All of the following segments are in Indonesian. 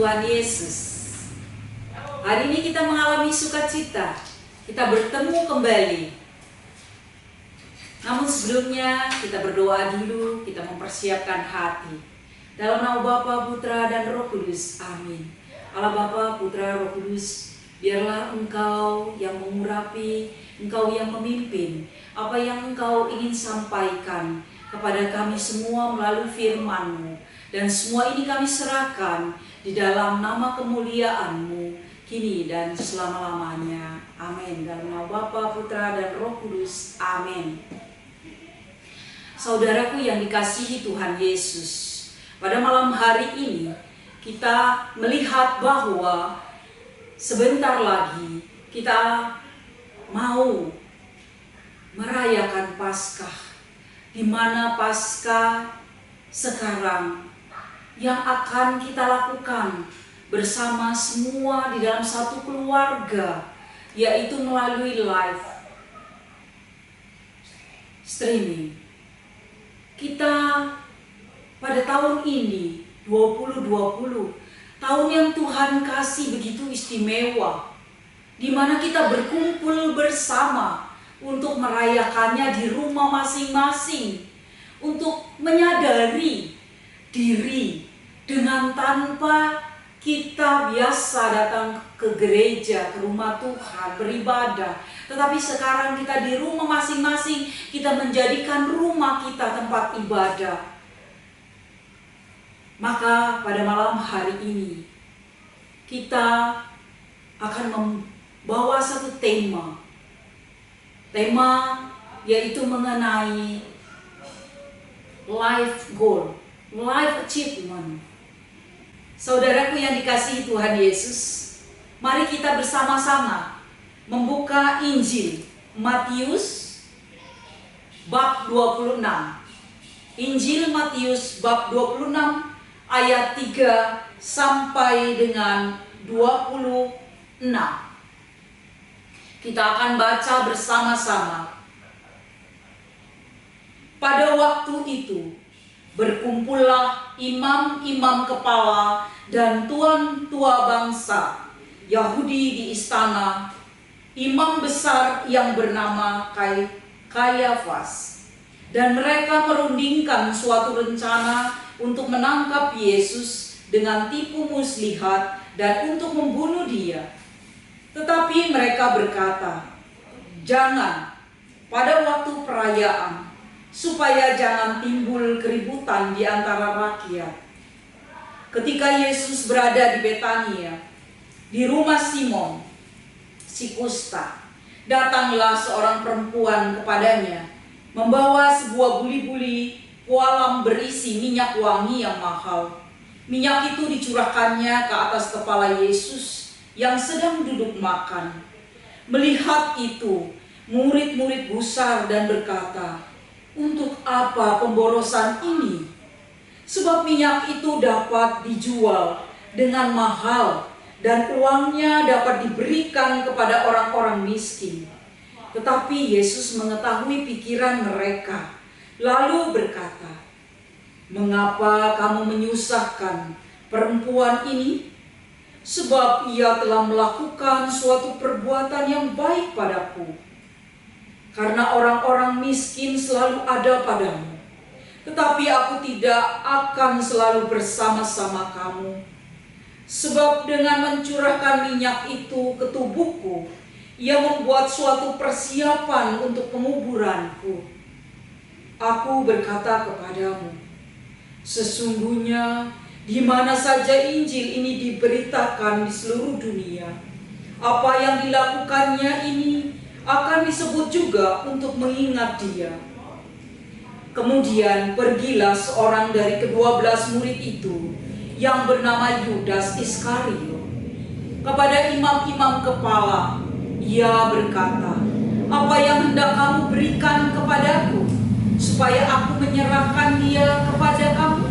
Tuhan Yesus. Hari ini kita mengalami sukacita, kita bertemu kembali. Namun sebelumnya kita berdoa dulu, kita mempersiapkan hati. Dalam nama Bapa, Putra, dan Roh Kudus. Amin. Allah Bapa, Putra, Roh Kudus, biarlah Engkau yang mengurapi, Engkau yang memimpin apa yang Engkau ingin sampaikan kepada kami semua melalui firman-Mu. Dan semua ini kami serahkan di dalam nama kemuliaan-Mu kini dan selama-lamanya. Amin. Dalam nama Bapa, Putra, dan Roh Kudus. Amin. Saudaraku yang dikasihi Tuhan Yesus, pada malam hari ini kita melihat bahwa sebentar lagi kita mau merayakan Paskah, di mana Paskah sekarang yang akan kita lakukan bersama semua di dalam satu keluarga, yaitu melalui live streaming. Kita pada tahun ini 2020, tahun yang Tuhan kasih begitu istimewa, di mana kita berkumpul bersama untuk merayakannya di rumah masing-masing, untuk menyadari diri dengan tanpa kita biasa datang ke gereja, ke rumah Tuhan, beribadah. Tetapi sekarang kita di rumah masing-masing, kita menjadikan rumah kita tempat ibadah. Maka pada malam hari ini, kita akan membawa satu tema. Tema yaitu mengenai life goal, life achievement. Saudaraku yang dikasihi Tuhan Yesus, mari kita bersama-sama membuka Injil Matius bab 26. Injil Matius bab 26 ayat 3 sampai dengan 26. Kita akan baca bersama-sama. Pada waktu itu berkumpullah imam-imam kepala dan tuan-tua bangsa Yahudi di istana imam besar yang bernama Kayafas, dan mereka merundingkan suatu rencana untuk menangkap Yesus dengan tipu muslihat dan untuk membunuh Dia. Tetapi mereka berkata, "Jangan pada waktu perayaan, supaya jangan timbul keributan di antara rakyat." Ketika Yesus berada di Betania, di rumah Simon si kusta, datanglah seorang perempuan kepadanya, membawa sebuah buli-buli kolam berisi minyak wangi yang mahal. Minyak itu dicurahkannya ke atas kepala Yesus yang sedang duduk makan. Melihat itu, murid-murid gusar dan berkata, "Untuk apa pemborosan ini? Sebab minyak itu dapat dijual dengan mahal dan uangnya dapat diberikan kepada orang-orang miskin." Tetapi Yesus mengetahui pikiran mereka, lalu berkata, "Mengapa kamu menyusahkan perempuan ini? Sebab ia telah melakukan suatu perbuatan yang baik padaku. Karena orang-orang miskin selalu ada padamu, tetapi aku tidak akan selalu bersama-sama kamu. Sebab dengan mencurahkan minyak itu ke tubuhku, ia membuat suatu persiapan untuk penguburanku. Aku berkata kepadamu, sesungguhnya di mana saja Injil ini diberitakan di seluruh dunia, apa yang dilakukannya ini akan disebut juga untuk mengingat Dia." Kemudian pergilah seorang dari ke-12 murid itu yang bernama Yudas Iskariot kepada imam-imam kepala. Ia berkata, "Apa yang hendak kamu berikan kepadaku, supaya aku menyerahkan Dia kepada kamu?"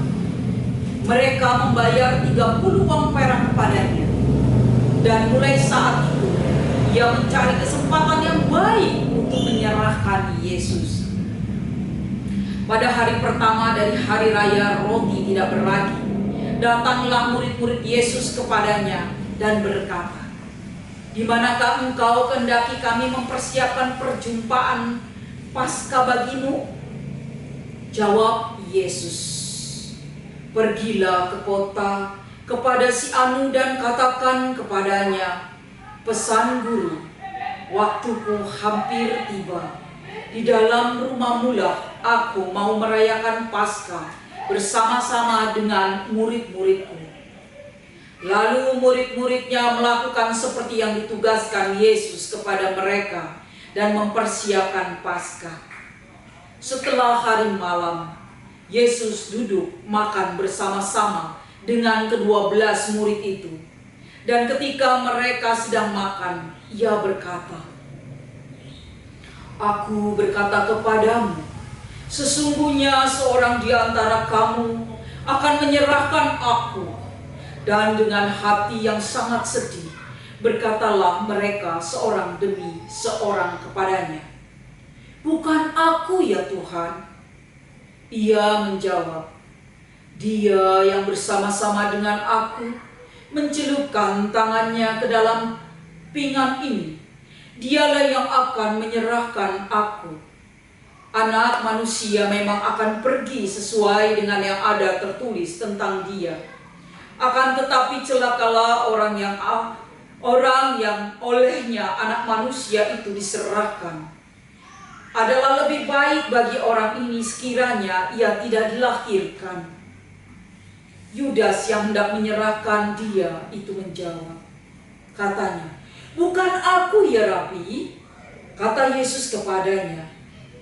Mereka membayar 30 uang perak kepadanya. Dan mulai saat itu, ia mencari kesempatan yang baik untuk menyerahkan Yesus. Pada hari pertama dari hari raya roti tidak beragi, datanglah murid-murid Yesus kepadanya dan berkata, "Di manakah engkau kehendaki kami mempersiapkan perjumpaan Paskah bagimu?" Jawab Yesus, "Pergilah ke kota kepada si Anu dan katakan kepadanya, pesan guru, waktuku hampir tiba. Di dalam rumahmu lah aku mau merayakan Paskah bersama-sama dengan murid-muridku." Lalu murid-muridnya melakukan seperti yang ditugaskan Yesus kepada mereka dan mempersiapkan Paskah. Setelah hari malam, Yesus duduk makan bersama-sama dengan ke-12 murid itu. Dan ketika mereka sedang makan, ia berkata, "Aku berkata kepadamu, sesungguhnya seorang di antara kamu akan menyerahkan aku." Dan dengan hati yang sangat sedih, berkatalah mereka seorang demi seorang kepadanya, "Bukan aku ya Tuhan?" Ia menjawab, "Dia yang bersama-sama dengan aku mencelupkan tangannya ke dalam pinggan ini, dialah yang akan menyerahkan aku. Anak manusia memang akan pergi sesuai dengan yang ada tertulis tentang dia. Akan tetapi celakalah orang yang olehnya anak manusia itu diserahkan. Adalah lebih baik bagi orang ini sekiranya ia tidak dilahirkan." Yudas yang hendak menyerahkan dia itu menjawab, katanya, "Bukan aku ya Rabi." Kata Yesus kepadanya,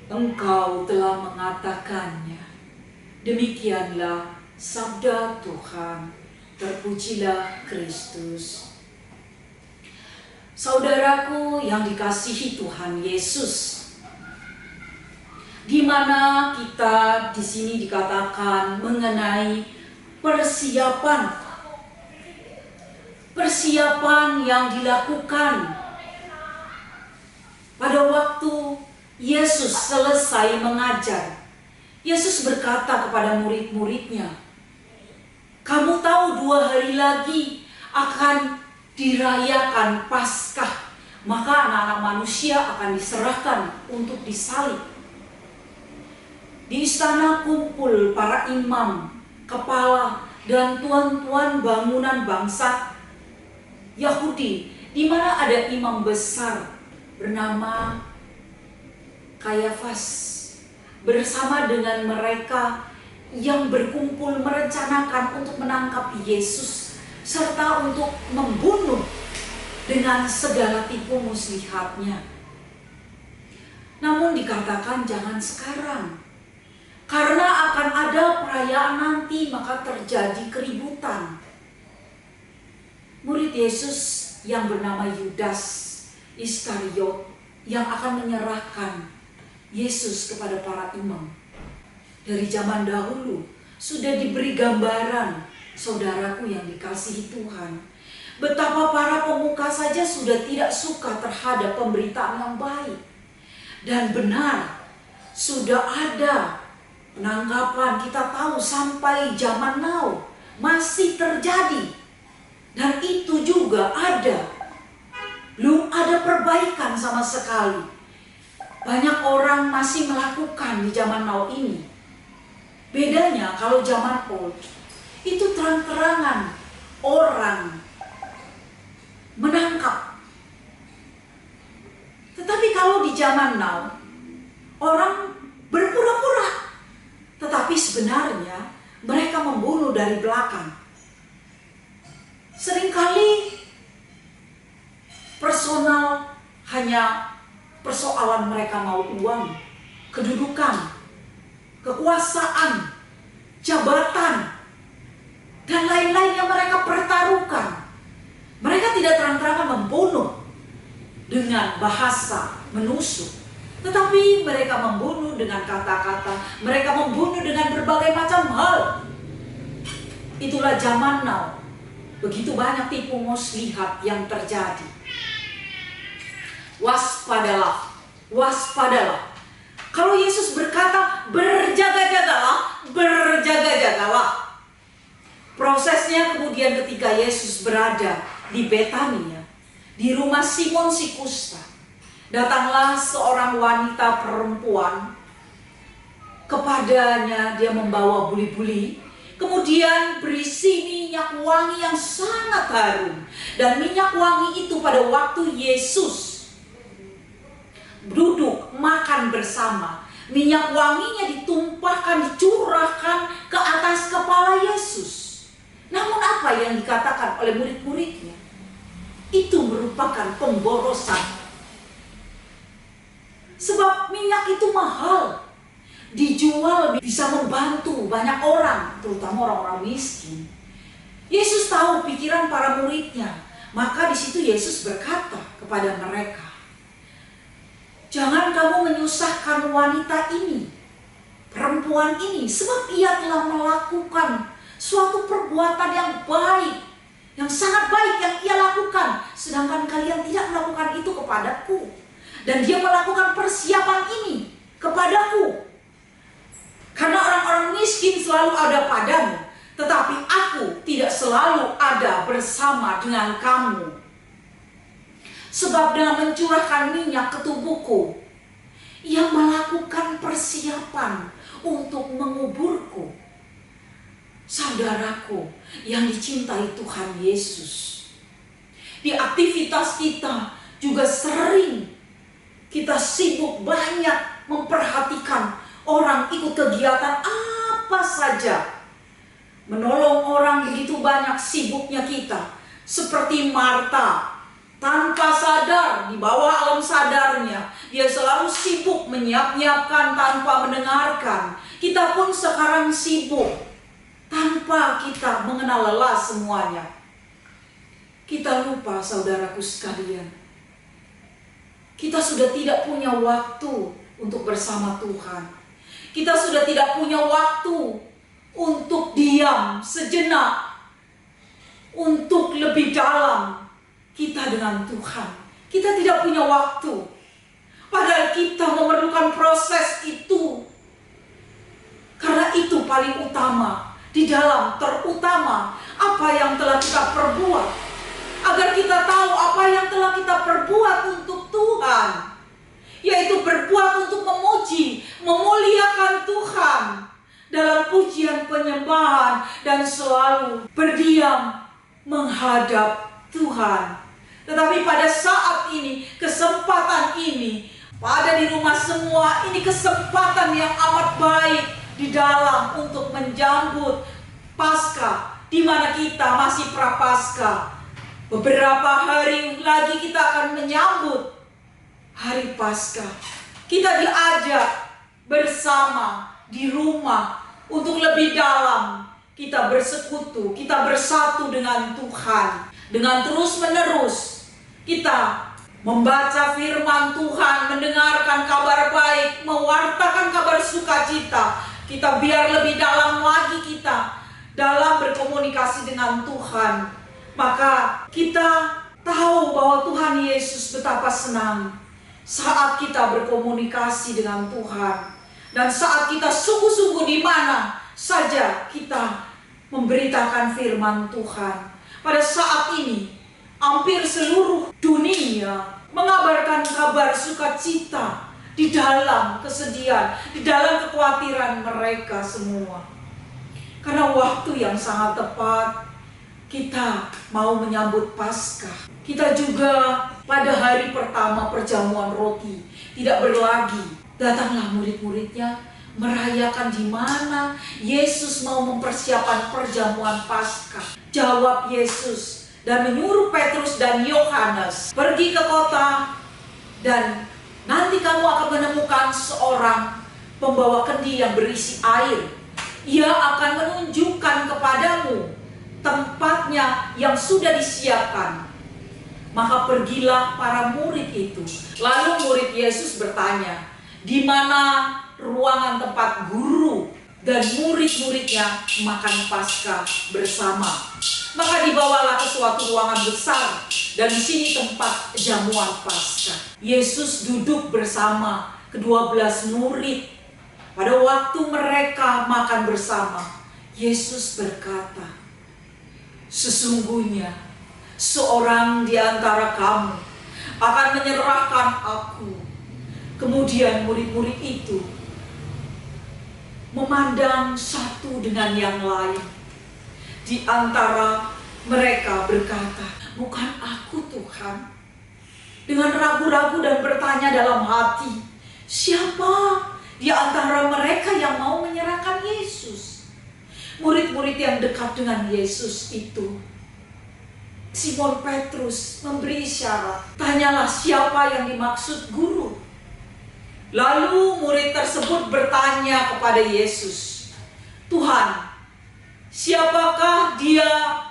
"Engkau telah mengatakannya." Demikianlah sabda Tuhan. Terpujilah Kristus. Saudaraku yang dikasihi Tuhan Yesus, di mana kita di sini dikatakan mengenai persiapan yang dilakukan pada waktu Yesus selesai mengajar. Yesus berkata kepada murid-muridnya, "Kamu tahu 2 hari lagi akan dirayakan Paskah, maka anak-anak manusia akan diserahkan untuk disalib. Di istana kumpul para imam, kepala, dan tuan-tuan bangunan bangsa Yahudi, di mana ada imam besar bernama Kayafas, bersama dengan mereka yang berkumpul merencanakan untuk menangkap Yesus serta untuk membunuh dengan segala tipu muslihatnya. Namun dikatakan jangan sekarang, karena akan ada perayaan nanti, maka terjadi keributan. Murid Yesus yang bernama Yudas Iskariot yang akan menyerahkan Yesus kepada para imam, dari zaman dahulu sudah diberi gambaran, saudaraku yang dikasihi Tuhan, betapa para pemuka saja sudah tidak suka terhadap pemberitaan yang baik. Dan benar, sudah ada penangkapan, kita tahu sampai zaman now masih terjadi. Dan itu juga ada, belum ada perbaikan sama sekali. Banyak orang masih melakukan di zaman now ini. Bedanya kalau zaman old itu terang-terangan orang menangkap. Tetapi kalau di zaman now orang berpura-pura, tetapi sebenarnya mereka membunuh dari belakang. Seringkali personal, hanya persoalan mereka mau uang, kedudukan, kekuasaan, jabatan, dan lain-lain yang mereka pertaruhkan. Mereka tidak terang-terangan membunuh dengan bahasa menusuk, tetapi mereka membunuh dengan kata-kata, mereka membunuh dengan berbagai macam hal. Itulah zaman now. Begitu banyak tipu muslihat yang terjadi. Waspadalah, waspadalah. Kalau Yesus berkata berjaga-jagalah, berjaga-jagalah. Proses Kemudian ketika Yesus berada di Betania, di rumah Simon si kusta, datanglah seorang wanita perempuan. Kepadanya dia membawa buli-buli, kemudian berisi minyak wangi yang sangat harum. Dan minyak wangi itu pada waktu Yesus duduk makan bersama, minyak wanginya ditumpahkan, dicurahkan ke atas kepala Yesus. Namun apa yang dikatakan oleh murid-muridnya? Itu merupakan pemborosan. Sebab minyak itu mahal. Dijual bisa membantu banyak orang, terutama orang-orang miskin. Yesus tahu pikiran para muridnya. Maka di situ Yesus berkata kepada mereka, jangan kamu menyusahkan wanita ini, perempuan ini, sebab ia telah melakukan suatu perbuatan yang baik, yang sangat baik yang ia lakukan, sedangkan kalian tidak melakukan itu kepadaku. Dan dia melakukan persiapan ini kepadaku. Karena orang-orang miskin selalu ada padamu, tetapi aku tidak selalu ada bersama dengan kamu. Sebab dengan mencurahkan minyak ke tubuhku, ia melakukan persiapan untuk menguburku. Saudaraku yang dicintai Tuhan Yesus, di aktivitas kita juga sering kita sibuk banyak memperhatikan orang ikut kegiatan apa saja. Menolong orang begitu banyak sibuknya kita. Seperti Marta, tanpa sadar, di bawah alam sadarnya, dia selalu sibuk menyiap-nyiapkan tanpa mendengarkan. Kita pun sekarang sibuk tanpa kita mengenal lelah semuanya. Kita lupa, saudaraku sekalian, kita sudah tidak punya waktu untuk bersama Tuhan. Kita sudah tidak punya waktu untuk diam sejenak, untuk lebih dalam kita dengan Tuhan. Kita tidak punya waktu. Padahal kita memerlukan proses itu. Karena itu paling utama. Di dalam terutama apa yang telah kita perbuat, agar kita tahu apa yang telah kita perbuat untuk Tuhan, yaitu berbuat untuk memuji, memuliakan Tuhan dalam pujian penyembahan, dan selalu berdiam menghadap Tuhan. Tetapi pada saat ini, kesempatan ini, pada di rumah semua, ini kesempatan yang amat baik di dalam untuk menjambut Paskah, di mana kita masih prapaskah. Beberapa hari lagi kita akan menyambut hari Paskah. Kita diajak bersama di rumah untuk lebih dalam kita bersekutu, kita bersatu dengan Tuhan. Dengan terus menerus kita membaca firman Tuhan, mendengarkan kabar baik, mewartakan kabar sukacita. Kita biar lebih dalam lagi kita dalam berkomunikasi dengan Tuhan. Maka kita tahu bahwa Tuhan Yesus betapa senang saat kita berkomunikasi dengan Tuhan. Dan saat kita sungguh-sungguh di mana saja kita memberitakan firman Tuhan. Pada saat ini hampir seluruh dunia mengabarkan kabar sukacita di dalam kesedihan, di dalam kekhawatiran mereka semua. Karena waktu yang sangat tepat kita mau menyambut Paskah. Kita juga pada hari pertama perjamuan roti tidak berlagi. Datanglah murid-muridnya merayakan di mana Yesus mau mempersiapkan perjamuan Paskah. Jawab Yesus dan menyuruh Petrus dan Yohanes pergi ke kota, dan nanti kamu akan menemukan seorang pembawa kendi yang berisi air. Ia akan menunjukkan kepadamu tempatnya yang sudah disiapkan. Maka pergilah para murid itu. Lalu murid Yesus bertanya, di mana ruangan tempat guru dan murid-muridnya makan Paskah bersama? Maka dibawalah ke suatu ruangan besar, dan di sini tempat jamuan Paskah. Yesus duduk bersama ke-12 murid. Pada waktu mereka makan bersama, Yesus berkata, Sesungguhnya seorang di antara kamu akan menyerahkan aku. Kemudian murid-murid itu memandang satu dengan yang lain. Di antara mereka berkata, "Bukan aku, Tuhan." Dengan ragu-ragu dan bertanya dalam hati, siapa di antara mereka yang mau menyerahkan Yesus? Murid-murid yang dekat dengan Yesus itu, Simon Petrus memberi isyarat, "Tanyalah siapa yang dimaksud guru." Lalu murid tersebut bertanya kepada Yesus, "Tuhan, siapakah dia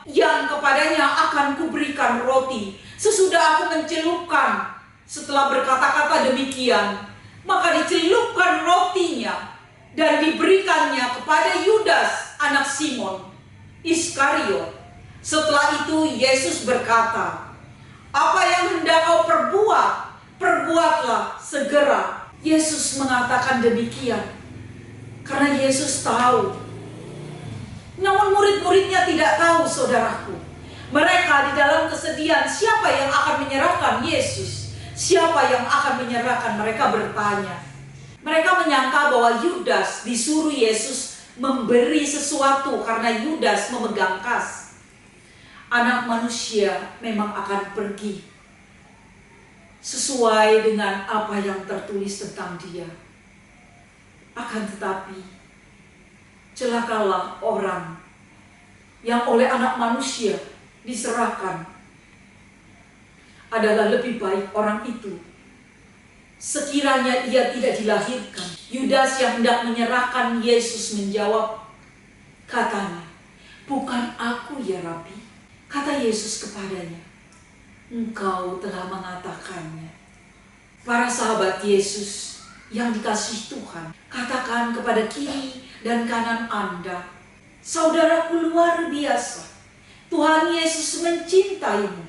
yang kepadanya akan kuberikan roti sesudah aku mencelupkan?" Setelah berkata-kata demikian, maka dicelupkan rotinya dan diberikannya kepada Yudas, anak Simon Iskariot. Setelah itu Yesus berkata, "Apa yang hendak kau perbuat, perbuatlah segera." Yesus mengatakan demikian karena Yesus tahu. Namun murid-muridnya tidak tahu, saudaraku. Mereka di dalam kesedihan, siapa yang akan menyerahkan Yesus? Siapa yang akan menyerahkan? Mereka bertanya. Mereka menyangka bahwa Yudas disuruh Yesus memberi sesuatu karena Yudas memegang kas. Anak manusia memang akan pergi sesuai dengan apa yang tertulis tentang dia. Akan tetapi, celakalah orang yang oleh anak manusia diserahkan. Adalah lebih baik orang itu sekiranya ia tidak dilahirkan. Yudas yang hendak menyerahkan Yesus menjawab, katanya, "Bukan aku ya Rabi." Kata Yesus kepadanya, "Engkau telah mengatakannya." Para sahabat Yesus yang dikasihi Tuhan, katakan kepada kiri dan kanan Anda, "Saudaraku, luar biasa, Tuhan Yesus mencintaimu."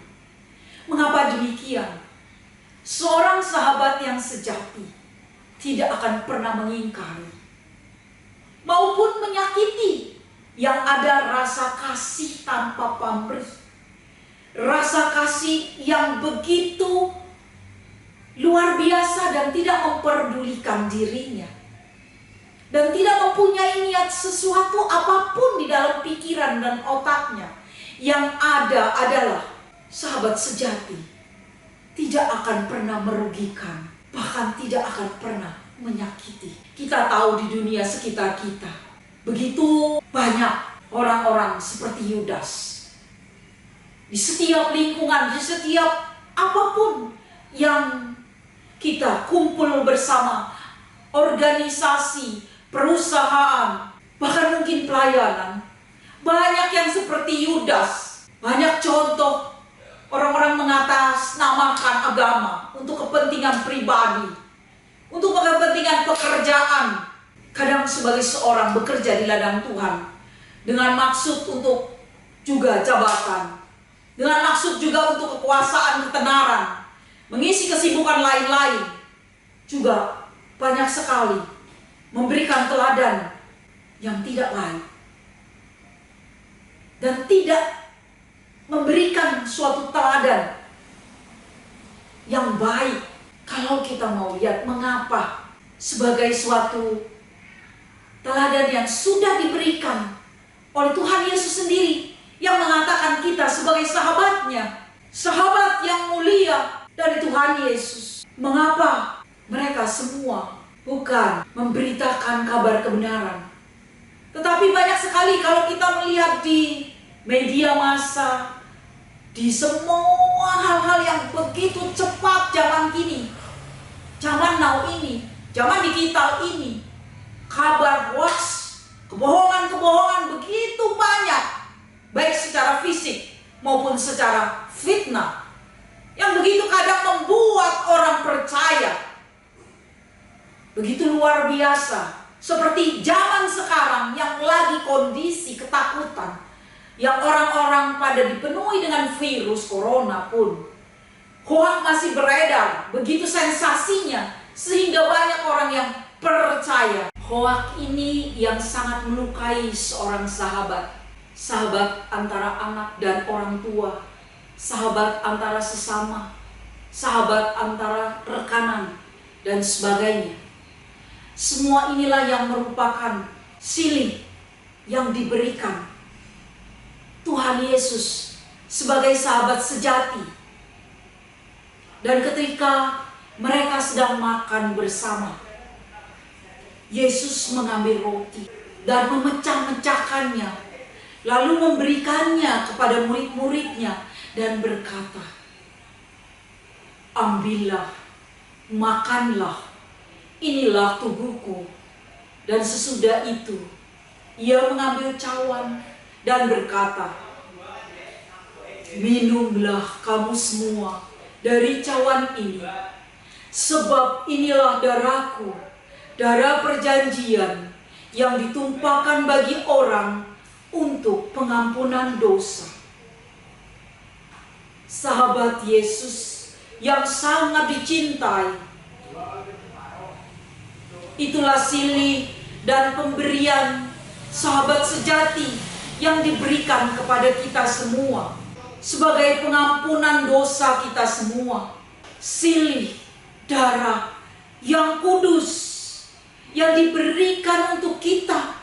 Mengapa demikian? Seorang sahabat yang sejati tidak akan pernah mengingkari maupun menyakiti yang ada rasa kasih tanpa pamrih. Rasa kasih yang begitu luar biasa dan tidak memperdulikan dirinya. Dan tidak mempunyai niat sesuatu apapun di dalam pikiran dan otaknya. Yang ada adalah sahabat sejati tidak akan pernah merugikan, bahkan tidak akan pernah menyakiti. Kita tahu di dunia sekitar kita begitu banyak orang-orang seperti Yudas. Di setiap lingkungan, di setiap apapun yang kita kumpul bersama, organisasi, perusahaan, bahkan mungkin pelayanan, banyak yang seperti Yudas. Banyak contoh orang-orang mengatasnamakan agama untuk kepentingan pribadi, untuk kepentingan pekerjaan. Kadang sebagai seorang bekerja di ladang Tuhan dengan maksud untuk juga jabatan, dengan maksud juga untuk kekuasaan, ketenaran, mengisi kesibukan lain-lain. Juga banyak sekali memberikan teladan yang tidak lain dan tidak memberikan suatu teladan yang baik. Kalau kita mau lihat mengapa sebagai suatu teladan yang sudah diberikan oleh Tuhan Yesus sendiri, yang mengatakan kita sebagai sahabatnya, sahabat yang mulia dari Tuhan Yesus, mengapa mereka semua bukan memberitakan kabar kebenaran? Tetapi banyak sekali kalau kita melihat di media massa, di semua hal-hal yang begitu cepat zaman kini, zaman now ini, zaman digital ini, kabar hoax, kebohongan-kebohongan begitu banyak, baik secara fisik maupun secara fitnah, yang begitu kadang membuat orang percaya. Begitu luar biasa, seperti zaman sekarang yang lagi kondisi ketakutan, yang orang-orang pada dipenuhi dengan virus corona pun, hoax masih beredar, begitu sensasinya, sehingga banyak orang yang percaya. Hoax ini yang sangat melukai seorang sahabat, sahabat antara anak dan orang tua, sahabat antara sesama, sahabat antara rekanan, dan sebagainya. Semua inilah yang merupakan silih yang diberikan Tuhan Yesus sebagai sahabat sejati. Dan ketika mereka sedang makan bersama, Yesus mengambil roti dan memecah-mecahkannya, lalu memberikannya kepada murid-muridnya dan berkata, "Ambillah, makanlah, inilah tubuhku." Dan sesudah itu, ia mengambil cawan dan berkata, "Minumlah kamu semua dari cawan ini, sebab inilah darahku, darah perjanjian yang ditumpahkan bagi orang untuk pengampunan dosa." Sahabat Yesus yang sangat dicintai, itulah silih dan pemberian sahabat sejati yang diberikan kepada kita semua sebagai pengampunan dosa kita semua. Silih darah yang kudus yang diberikan untuk kita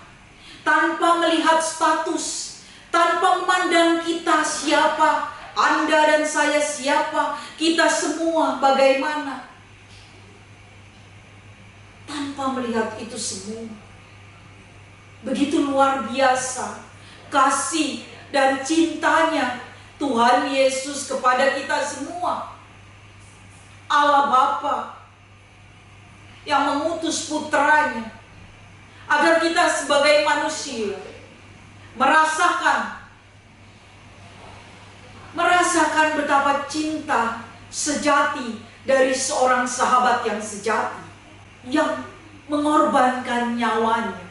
tanpa melihat status, tanpa memandang kita siapa, Anda dan saya siapa, kita semua bagaimana. Tanpa melihat itu semua, begitu luar biasa kasih dan cintanya Tuhan Yesus kepada kita semua. Allah Bapa yang mengutus putranya agar kita sebagai manusia merasakan betapa cinta sejati dari seorang sahabat yang sejati, yang mengorbankan nyawanya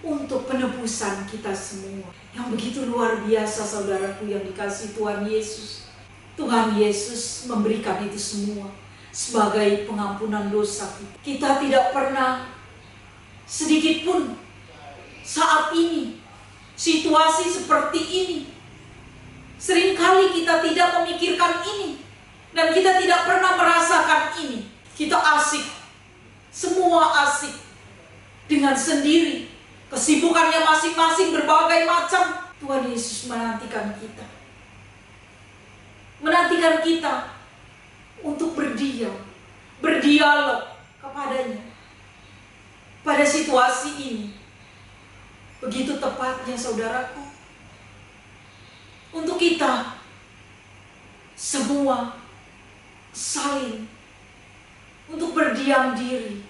untuk penebusan kita semua. Yang begitu luar biasa, saudaraku yang dikasihi Tuhan Yesus. Tuhan Yesus memberikan itu semua sebagai pengampunan dosa kita. Kita tidak pernah sedikit pun saat ini, situasi seperti ini, seringkali kita tidak memikirkan ini, dan kita tidak pernah merasakan ini. Kita asik, semua asik dengan sendiri, kesibukannya masing-masing berbagai macam. Tuhan Yesus menantikan kita untuk berdialog kepadanya. Pada situasi ini, begitu tepatnya saudaraku, untuk kita semua saling untuk berdiam diri,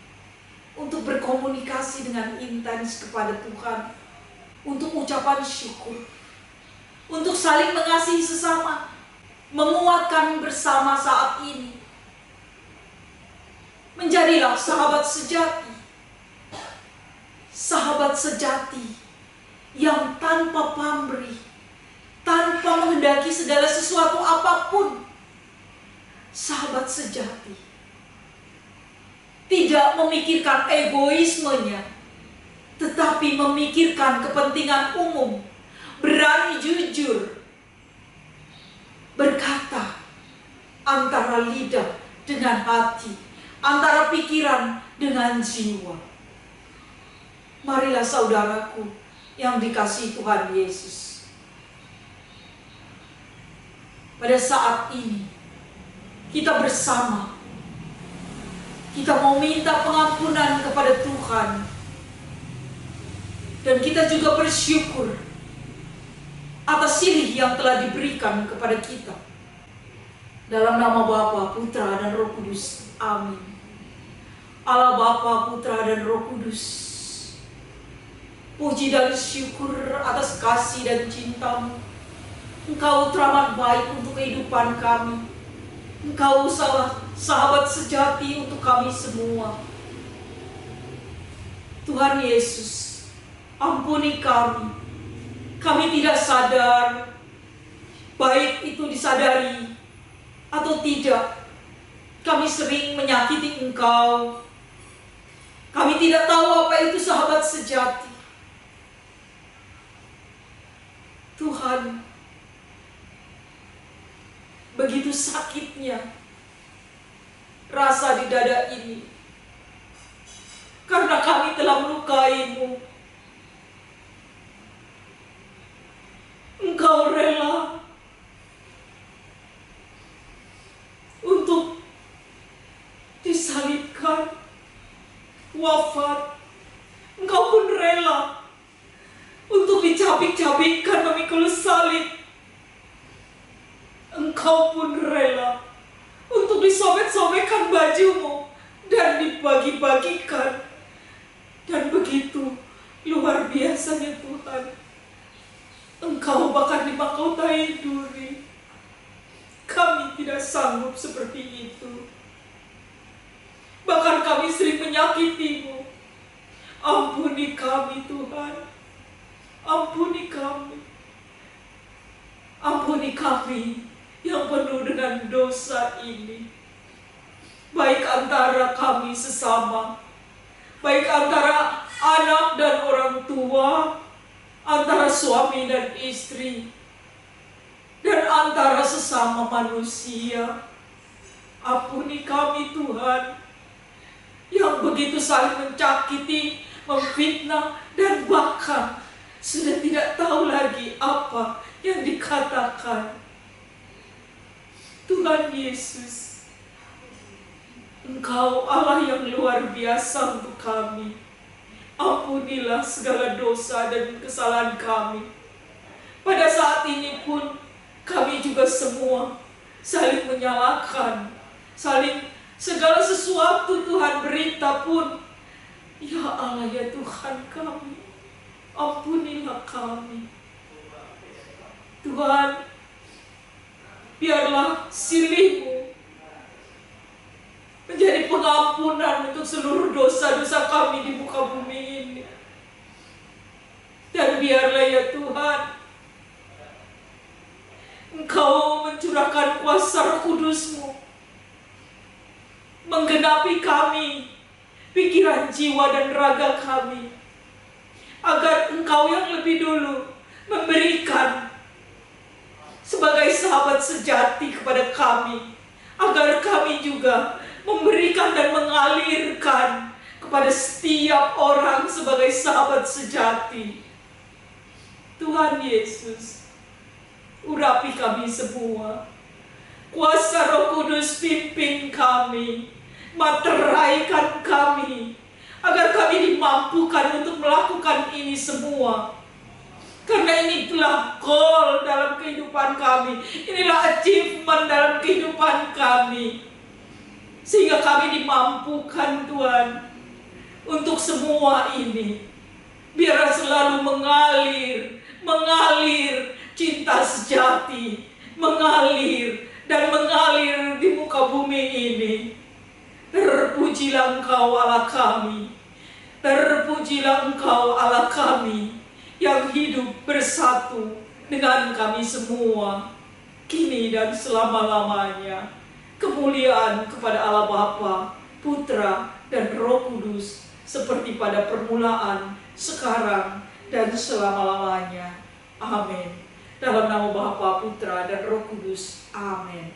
untuk berkomunikasi dengan intens kepada Tuhan, untuk ucapan syukur, untuk saling mengasihi sesama, menguatkan bersama saat ini. Menjadilah sahabat sejati yang tanpa pamrih, tanpa menghendaki segala sesuatu apapun. Sahabat sejati tidak memikirkan egoismenya, tetapi memikirkan kepentingan umum, berani jujur berkata antara lidah dengan hati, antara pikiran dengan jiwa. Marilah saudaraku yang dikasihi Tuhan Yesus, pada saat ini kita bersama, kita mau minta pengampunan kepada Tuhan, dan kita juga bersyukur atas silih yang telah diberikan kepada kita. Dalam nama Bapa, Putra, dan Roh Kudus. Amin. Allah Bapa, Putra, dan Roh Kudus, puji dan syukur atas kasih dan cinta-Mu. Engkau teramat baik untuk kehidupan kami. Engkau sahabat sejati untuk kami semua. Tuhan Yesus, ampuni kami. Kami tidak sadar, baik itu disadari atau tidak, kami sering menyakiti Engkau. Kami tidak tahu apa itu sahabat sejati. Tuhan, begitu sakitnya rasa di dada ini, karena kami telah melukai-Mu. Engkau rela untuk disalibkan, wafat. Engkau pun rela untuk dicabik-cabikkan memikul salib. Engkau pun rela untuk disobek-sobekkan bajumu dan dibagi-bagikan. Dan begitu luar biasanya Tuhan, Engkau bahkan dimahkotai duri. Kami tidak sanggup seperti itu. Bahkan kami sering menyakiti-Mu. Ampuni kami Tuhan. Ampuni kami. Ampuni kami yang penuh dengan dosa ini. Baik antara kami sesama, baik antara anak dan orang tua, antara suami dan istri, dan antara sesama manusia. Ampuni kami Tuhan, yang begitu saling mencakiti, memfitnah, dan bahkan sudah tidak tahu lagi apa yang dikatakan. Tuhan Yesus, Engkau Allah yang luar biasa untuk kami. Ampunilah segala dosa dan kesalahan kami. Pada saat ini pun kami juga semua saling menyalahkan, saling segala sesuatu Tuhan berita pun. Ya Allah, ya Tuhan kami, ampunilah kami. Tuhan, biarlah silih-Mu menjadi pengampunan untuk seluruh dosa-dosa kami di muka bumi ini. Dan biarlah ya Tuhan, Engkau mencurahkan kuasa Roh Kudus-Mu, menggenapi kami, pikiran, jiwa, dan raga kami, agar Engkau yang lebih dulu memberikan sebagai sahabat sejati kepada kami, agar kami juga memberikan dan mengalirkan kepada setiap orang sebagai sahabat sejati. Tuhan Yesus, urapi kami semua. Kuasa Roh Kudus pimpin kami, materaikan kami, agar kami dimampukan untuk melakukan ini semua. Karena ini telah goal dalam kehidupan kami, inilah achievement dalam kehidupan kami. Sehingga kami dimampukan Tuhan untuk semua ini. Biar selalu mengalir cinta sejati, mengalir dan mengalir di muka bumi ini. Terpujilah Engkau Allah kami, terpujilah Engkau Allah kami, yang hidup bersatu dengan kami semua, kini dan selama-lamanya. Kemuliaan kepada Allah Bapa, Putra, dan Roh Kudus, seperti pada permulaan, sekarang, dan selama-lamanya. Amin. Dalam nama Bapa, Putra, dan Roh Kudus. Amin.